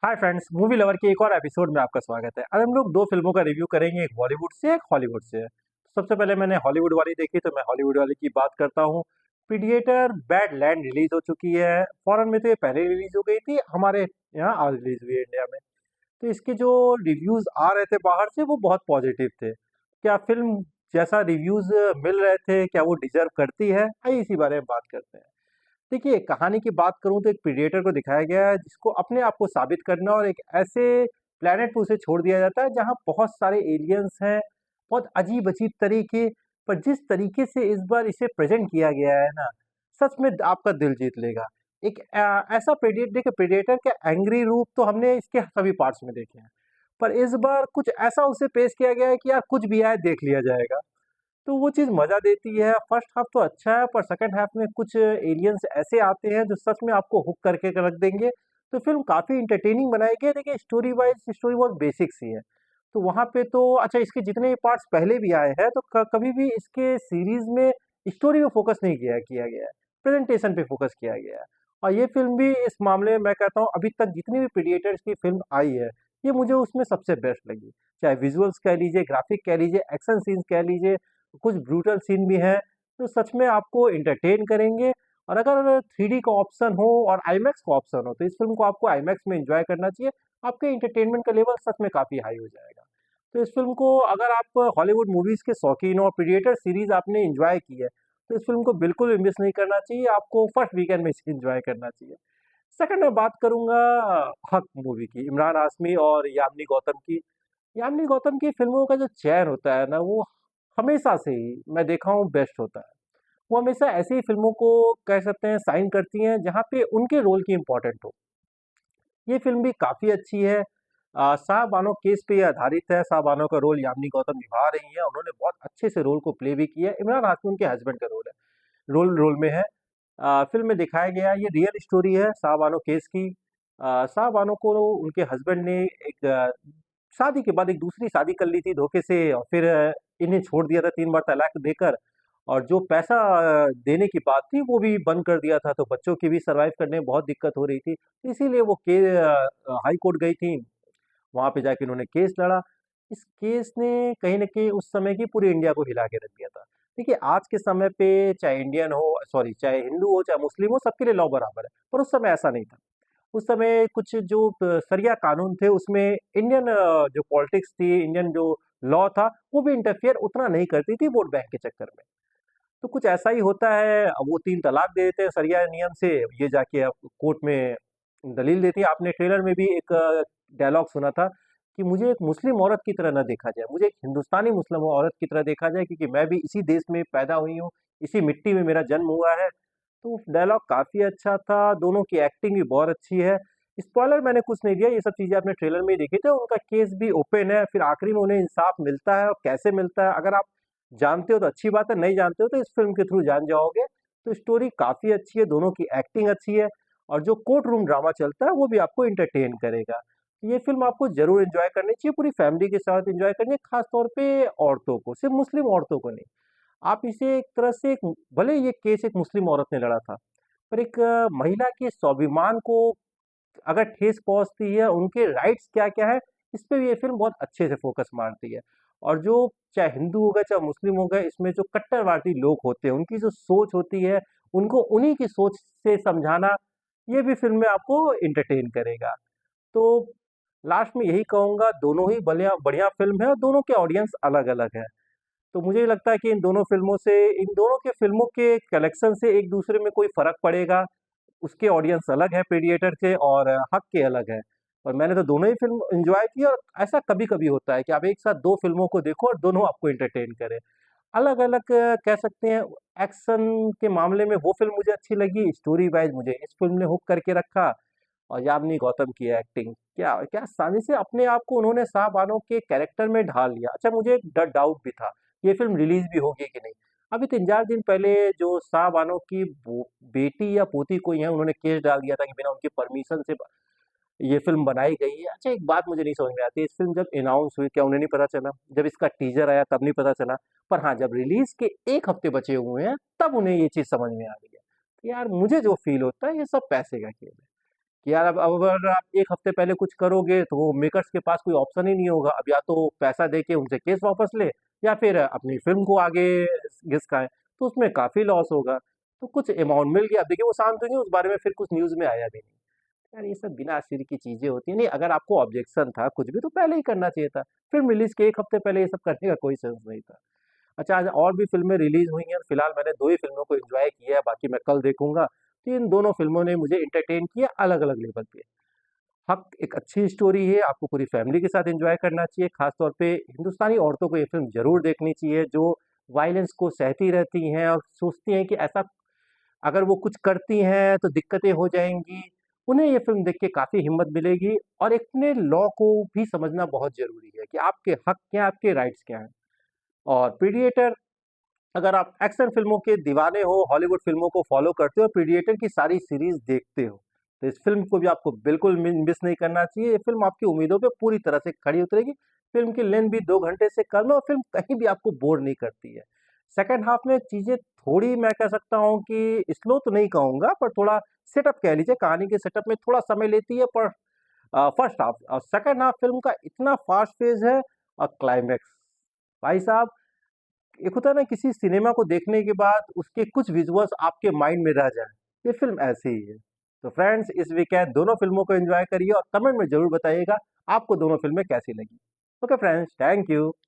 Hi friends, movie lover के एक और एपिसोड में आपका स्वागत है। आज हम लोग दो फिल्मों का रिव्यू करेंगे, एक बॉलीवुड से एक हॉलीवुड से। सबसे पहले मैंने हॉलीवुड वाली देखी तो मैं हॉलीवुड वाली की बात करता हूँ। प्रीडिएटर बैड लैंड रिलीज हो चुकी है। फॉरेन में तो ये पहले रिलीज हो गई थी, हमारे यहाँ आज रिलीज हुई है इंडिया में। तो इसके जो रिव्यूज आ रहे थे बाहर से वो बहुत पॉजिटिव थे। क्या फिल्म जैसा रिव्यूज मिल रहे थे, क्या वो डिजर्व करती है? आइए इसी बारे में बात करते हैं। देखिए, कहानी की बात करूँ तो एक प्रीडेटर को दिखाया गया है जिसको अपने आप को साबित करना और एक ऐसे प्लेनेट पे उसे छोड़ दिया जाता है जहाँ बहुत सारे एलियंस हैं, बहुत अजीब-अजीब तरीके। पर जिस तरीके से इस बार इसे प्रेज़ेंट किया गया है ना, सच में आपका दिल जीत लेगा। एक ऐसा देखिए, प्रीडेटर का एंग्री रूप तो हमने इसके सभी पार्ट्स में देखे हैं। पर इस बार कुछ ऐसा उसे पेश किया गया है कि यार कुछ भी आए देख लिया जाएगा। तो वो चीज़ मज़ा देती है। फर्स्ट हाफ तो अच्छा है, पर सेकंड हाफ में कुछ एलियंस ऐसे आते हैं जो सच में आपको हुक करके रख देंगे। तो फ़िल्म काफ़ी एंटरटेनिंग बनाई गई है। देखिए, स्टोरी बहुत बेसिक सी है। तो वहाँ पे तो अच्छा, इसके जितने भी पार्ट्स पहले भी आए हैं तो कभी भी इसके सीरीज़ में स्टोरी पे फ़ोकस नहीं किया गया है। प्रेज़ेंटेशन पे फ़ोकस किया गया है। और ये फ़िल्म भी इस मामले में मैं कहता हूँ, अभी तक जितनी भी प्रेडिएटर्स की फ़िल्म आई है, ये मुझे उसमें सबसे बेस्ट लगी। चाहे विजुअल्स कह लीजिए, ग्राफ़िक कह लीजिए, एक्शन सीन्स कह लीजिए, कुछ ब्रूटल सीन भी हैं, तो सच में आपको एंटरटेन करेंगे। और अगर 3D का ऑप्शन हो और आईमैक्स का ऑप्शन हो, तो इस फ़िल्म को आपको आईमैक्स में एन्जॉय करना चाहिए। आपके एंटरटेनमेंट का लेवल सच में काफ़ी हाई हो जाएगा। तो इस फ़िल्म को अगर आप हॉलीवुड मूवीज़ के शौकीन हो और प्रेडिएटर सीरीज़ आपने एन्जॉय की है, तो इस फ़िल्म को बिल्कुल भी मिस नहीं करना चाहिए। आपको फर्स्ट वीकेंड में इसे एन्जॉय करना चाहिए। सेकंड मैं बात करूँगा हक मूवी की, इमरान हाशमी और यामिनी गौतम की। यामिनी गौतम की फ़िल्मों का जो चयन होता है ना, वो हमेशा से ही मैं देखा हूँ बेस्ट होता है। वो हमेशा ऐसी ही फ़िल्मों को कह सकते हैं साइन करती हैं जहाँ पे उनके रोल की इम्पोर्टेंट हो। ये फ़िल्म भी काफ़ी अच्छी है। शाह बानो केस पे ये आधारित है। शाह बानो का रोल यामिनी गौतम निभा रही हैं। उन्होंने बहुत अच्छे से रोल को प्ले भी किया है। इमरान हाशमी उनके हस्बैंड का रोल रोल में है। फ़िल्म में दिखाया गया है, ये रियल स्टोरी है शाह बानो केस की। शाह बानो को उनके हस्बैंड ने एक शादी के बाद एक दूसरी शादी कर ली थी धोखे से, और फिर इन्हें छोड़ दिया था 3 बार तलाक देकर। और जो पैसा देने की बात थी वो भी बंद कर दिया था, तो बच्चों की भी सर्वाइव करने में बहुत दिक्कत हो रही थी। इसीलिए वो हाई कोर्ट गई थी, वहाँ पे जाके उन्होंने केस लड़ा। इस केस ने कहीं न कहीं उस समय की पूरी इंडिया को हिला के रख दिया था। देखिए, आज के समय पे चाहे इंडियन हो, सॉरी, चाहे हिंदू हो, चाहे मुस्लिम हो, सबके लिए लॉ बराबर है। पर उस समय ऐसा नहीं था। उस समय कुछ जो शरिया कानून थे उसमें इंडियन जो पॉलिटिक्स थी, इंडियन जो लॉ था, वो भी इंटरफियर उतना नहीं करती थी वोट बैंक के चक्कर में। तो कुछ ऐसा ही होता है, अब वो 3 तलाक दे देते हैं शरिया नियम से, ये जाके अब कोर्ट में दलील देती है। आपने ट्रेलर में भी एक डायलॉग सुना था कि मुझे एक मुस्लिम औरत की तरह ना देखा जाए, मुझे एक हिंदुस्तानी मुस्लिम औरत की तरह देखा जाए, क्योंकि मैं भी इसी देश में पैदा हुई हूँ, इसी मिट्टी में मेरा जन्म हुआ है। तो डायलॉग काफ़ी अच्छा था, दोनों की एक्टिंग भी बहुत अच्छी है। स्पॉइलर मैंने कुछ नहीं दिया, ये सब चीज़ें आपने ट्रेलर में ही देखी थी। उनका केस भी ओपन है, फिर आखिरी में उन्हें इंसाफ मिलता है और कैसे मिलता है, अगर आप जानते हो तो अच्छी बात है, नहीं जानते हो तो इस फ़िल्म के थ्रू जान जाओगे। तो स्टोरी काफ़ी अच्छी है, दोनों की एक्टिंग अच्छी है, और जो कोर्ट रूम ड्रामा चलता है वो भी आपको एंटरटेन करेगा। ये फ़िल्म आपको ज़रूर एन्जॉय करनी चाहिए, पूरी फैमिली के साथ एन्जॉय करनी है, ख़ास तौर पे औरतों को, सिर्फ़ मुस्लिम औरतों को नहीं। आप इसे एक तरह से एक, भले ये केस एक मुस्लिम औरत ने लड़ा था, पर एक महिला के स्वाभिमान को अगर ठेस पहुँचती है, उनके राइट्स क्या-क्या हैं, इस पे भी ये फ़िल्म बहुत अच्छे से फ़ोकस मारती है। और जो चाहे हिंदू हो गए, चाहे मुस्लिम हो गए, इसमें जो कट्टरवादी लोग होते हैं, उनकी जो सोच होती है, उनको उन्हीं की सोच से समझाना, ये भी फ़िल्म में आपको एंटरटेन करेगा। तो लास्ट में यही कहूँगा, दोनों ही बढ़िया बढ़िया फ़िल्म है और दोनों के ऑडियंस अलग-अलग हैं। तो मुझे लगता है कि इन दोनों के फ़िल्मों के कलेक्शन से एक दूसरे में कोई फ़र्क पड़ेगा। उसके ऑडियंस अलग है प्रेडिएटर के, और हक के अलग है। और मैंने तो दोनों ही फ़िल्म एन्जॉय की, और ऐसा कभी-कभी होता है कि आप एक साथ 2 फ़िल्मों को देखो और दोनों आपको एंटरटेन करें। अलग-अलग कह सकते हैं। एक्शन के मामले में वो फ़िल्म मुझे अच्छी लगी, स्टोरी वाइज़ मुझे इस फ़िल्म ने हुक करके रखा। और यामिनी गौतम की एक्टिंग, क्या क्या आसानी से अपने आप को उन्होंने शाह बानो के कैरेक्टर में ढाल लिया। अच्छा, मुझे एक डाउट भी था, ये फ़िल्म रिलीज़ भी होगी कि नहीं? अभी 3-4 दिन पहले जो शाह बानो की बेटी या पोती कोई है, उन्होंने केस डाल दिया था कि बिना उनकी परमिशन से ये फ़िल्म बनाई गई है। अच्छा, एक बात मुझे नहीं समझ में आती, इस फ़िल्म जब अनाउंस हुई, क्या उन्हें नहीं पता चला? जब इसका टीज़र आया तब नहीं पता चला? पर हाँ, जब रिलीज़ के 1 हफ़्ते बचे हुए हैं, तब उन्हें ये चीज़ समझ में आ गई है। यार, मुझे जो फ़ील होता है, ये सब पैसे का खेल है। कि यार अब अगर आप 1 हफ्ते पहले कुछ करोगे तो वो मेकर्स के पास कोई ऑप्शन ही नहीं होगा। अब या तो पैसा दे के उनसे केस वापस ले या फिर अपनी फ़िल्म को आगे घिसकाएँ, तो उसमें काफ़ी लॉस होगा। तो कुछ अमाउंट मिल गया, अब देखिए वो शांत हुई, उस बारे में फिर कुछ न्यूज़ में आया भी नहीं। यार ये सब बिना सिर की चीज़ें होती हैं। नहीं, अगर आपको ऑब्जेक्शन था कुछ भी तो पहले ही करना चाहिए था। फ़िल्म रिलीज़ के 1 हफ्ते पहले ये सब करने का कोई सेंस नहीं था। अच्छा, आज और भी फ़िल्में रिलीज़ हुई हैं, फिलहाल मैंने 2 ही फ़िल्मों को एन्जॉय किया है, बाकी मैं कल देखूँगा। तो इन दोनों फ़िल्मों ने मुझे एंटरटेन किया अलग-अलग लेवल पे। हक एक अच्छी स्टोरी है, आपको पूरी फैमिली के साथ एंजॉय करना चाहिए। खास तौर पे हिंदुस्तानी औरतों को ये फ़िल्म ज़रूर देखनी चाहिए, जो वायलेंस को सहती रहती हैं और सोचती हैं कि ऐसा अगर वो कुछ करती हैं तो दिक्कतें हो जाएँगी। उन्हें ये फ़िल्म देख के काफ़ी हिम्मत मिलेगी और अपने लॉ को भी समझना बहुत ज़रूरी है कि आपके हक क्या हैं, आपके राइट्स क्या हैं। और प्रीडिएटर, अगर आप एक्शन फ़िल्मों के दीवाने हो, हॉलीवुड फ़िल्मों को फ़ॉलो करते हो, प्रीडिएटर की सारी सीरीज़ देखते हो, तो इस फ़िल्म को भी आपको बिल्कुल मिस नहीं करना चाहिए। ये फ़िल्म आपकी उम्मीदों पे पूरी तरह से खरी उतरेगी। फ़िल्म की लेंथ भी 2 घंटे से कम है और फ़िल्म कहीं भी आपको बोर नहीं करती है। सेकंड हाफ़ में चीज़ें थोड़ी, मैं कह सकता हूँ कि स्लो तो नहीं कहूँगा, पर थोड़ा सेटअप कह लीजिए, कहानी के सेटअप में थोड़ा समय लेती है, पर फर्स्ट हाफ़ और सेकंड हाफ़ फ़िल्म का इतना फ़ास्ट पेस है और क्लाइमैक्स, भाई साहब, एक होता है ना किसी सिनेमा को देखने के बाद उसके कुछ विजुअल्स आपके माइंड में रह जाएँ, ये फ़िल्म ऐसी ही है। तो फ्रेंड्स, इस वीकेंड दोनों फ़िल्मों को एन्जॉय करिए और कमेंट में ज़रूर बताइएगा आपको दोनों फ़िल्में कैसी लगी। Okay friends, thank you.